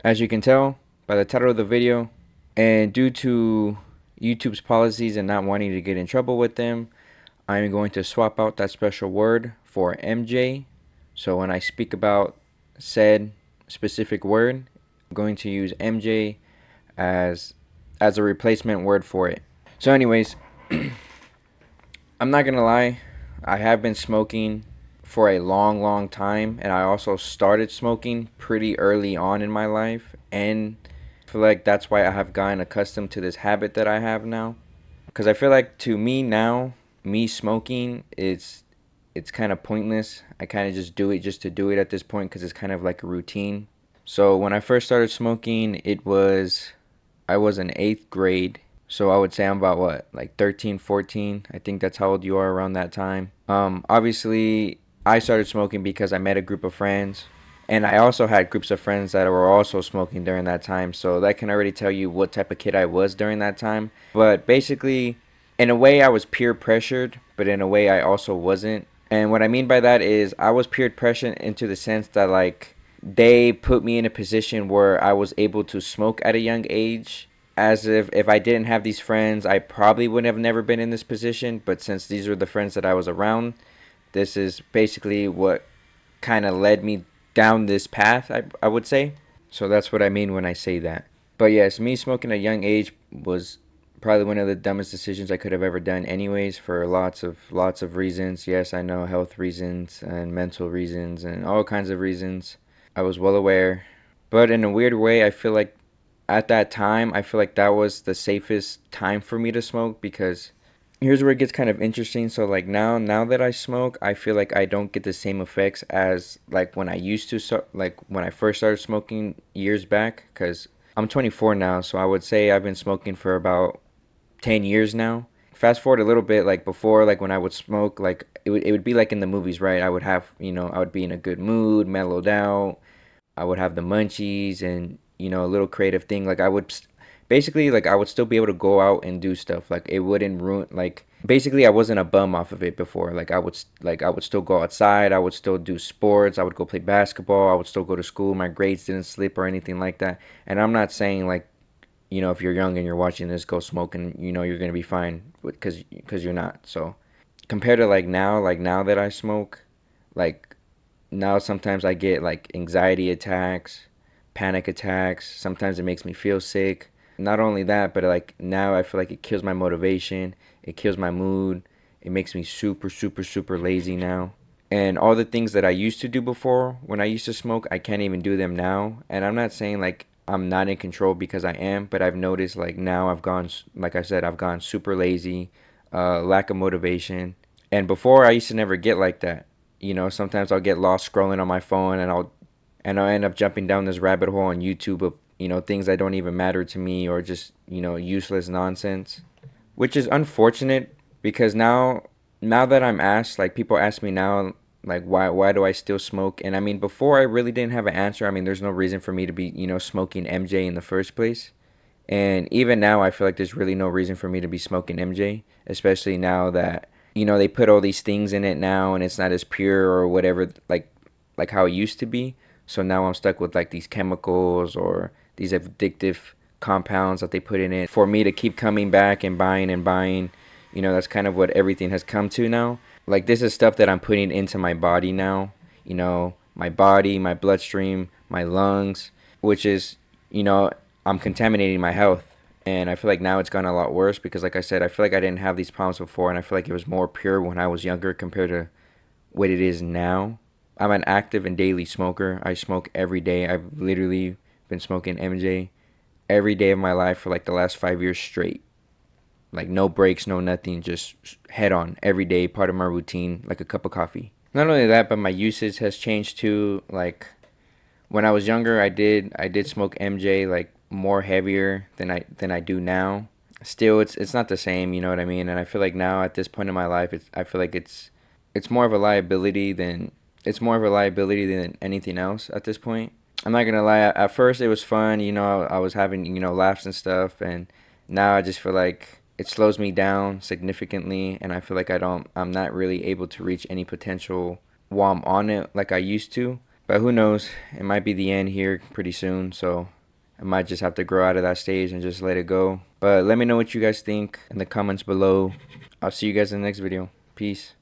As you can tell by the title of the video, and due to YouTube's policies and not wanting to get in trouble with them, I'm going to swap out that special word for MJ. So when I speak about said specific word, I'm going to use MJ as a replacement word for it. So anyways, I'm not gonna lie, I have been smoking for a long time, and I also started smoking pretty early on in my life, and I feel like that's why I have gotten accustomed to this habit that I have now. Because I feel like to me now, me smoking it's kind of pointless. I kind of just do it just to do it at this point because it's kind of like a routine. So when I first started smoking, I was in eighth grade. So I would say I'm about what, like 13, 14. I think that's how old you are around that time. Obviously, I started smoking because I met a group of friends. And I also had groups of friends that were also smoking during that time. So that can already tell you what type of kid I was during that time. But basically, in a way, I was peer pressured, but in a way, I also wasn't. And what I mean by that is I was peer pressured into the sense that, like, they put me in a position where I was able to smoke at a young age. As if I didn't have these friends, I probably would have never been in this position. But since these were the friends that I was around, this is basically what kind of led me down this path, I would say. So that's what I mean when I say that. But yes, me smoking at a young age was probably one of the dumbest decisions I could have ever done anyways, for lots of reasons. Yes, I know, health reasons and mental reasons and all kinds of reasons. I was well aware. But in a weird way, I feel like at that time, I feel like that was the safest time for me to smoke, because here's where it gets kind of interesting. So like now that I smoke, I feel like I don't get the same effects as like when I used to, so like when I first started smoking years back, cuz I'm 24 now, so I would say I've been smoking for about 10 years now. Fast forward a little bit, like before, like when I would smoke, like it would be like in the movies, right? I would have, I would be in a good mood, mellowed out. I would have the munchies and, a little creative thing. Like basically, like I would still be able to go out and do stuff. Like it wouldn't ruin, like basically I wasn't a bum off of it before. Like I would still go outside. I would still do sports. I would go play basketball. I would still go to school. My grades didn't slip or anything like that. And I'm not saying like, if you're young and you're watching this, go smoke and you're gonna be fine, because you're not. So compared to like now that I smoke, like now sometimes I get like anxiety attacks, panic attacks. Sometimes it makes me feel sick. Not only that, but like now I feel like it kills my motivation. It kills my mood. It makes me super lazy now. And all the things that I used to do before when I used to smoke, I can't even do them now. And I'm not saying like I'm not in control, because I am, but I've noticed like now like I said, I've gone super lazy, lack of motivation. And before I used to never get like that. Sometimes I'll get lost scrolling on my phone, and I'll end up jumping down this rabbit hole on YouTube of, things that don't even matter to me, or just, useless nonsense, which is unfortunate, because now that I'm asked, like people ask me now, like why do I still smoke? And I mean, before I really didn't have an answer. I mean, there's no reason for me to be, smoking MJ in the first place. And even now, I feel like there's really no reason for me to be smoking MJ, especially now that, they put all these things in it now, and it's not as pure or whatever, like how it used to be. So now I'm stuck with like these chemicals or these addictive compounds that they put in it for me to keep coming back and buying and buying. That's kind of what everything has come to now. Like this is stuff that I'm putting into my body now. My body, my bloodstream, my lungs, which is, I'm contaminating my health. And I feel like now it's gone a lot worse, because like I said, I feel like I didn't have these problems before, and I feel like it was more pure when I was younger compared to what it is now. I'm an active and daily smoker. I smoke every day. I've literally been smoking MJ every day of my life for like the last 5 years straight. Like no breaks, no nothing, just head on every day, part of my routine, like a cup of coffee. Not only that, but my usage has changed too. Like when I was younger, I did smoke MJ like more heavier than I do now. Still, it's not the same, you know what I mean? And I feel like now at this point in my life, I feel like it's more of a liability than anything else at this point. I'm not gonna lie. At first, it was fun. I was having laughs and stuff, and now I just feel like it slows me down significantly, and I feel like I'm not really able to reach any potential while I'm on it like I used to. But who knows? It might be the end here pretty soon, so I might just have to grow out of that stage and just let it go. But let me know what you guys think in the comments below. I'll see you guys in the next video. Peace.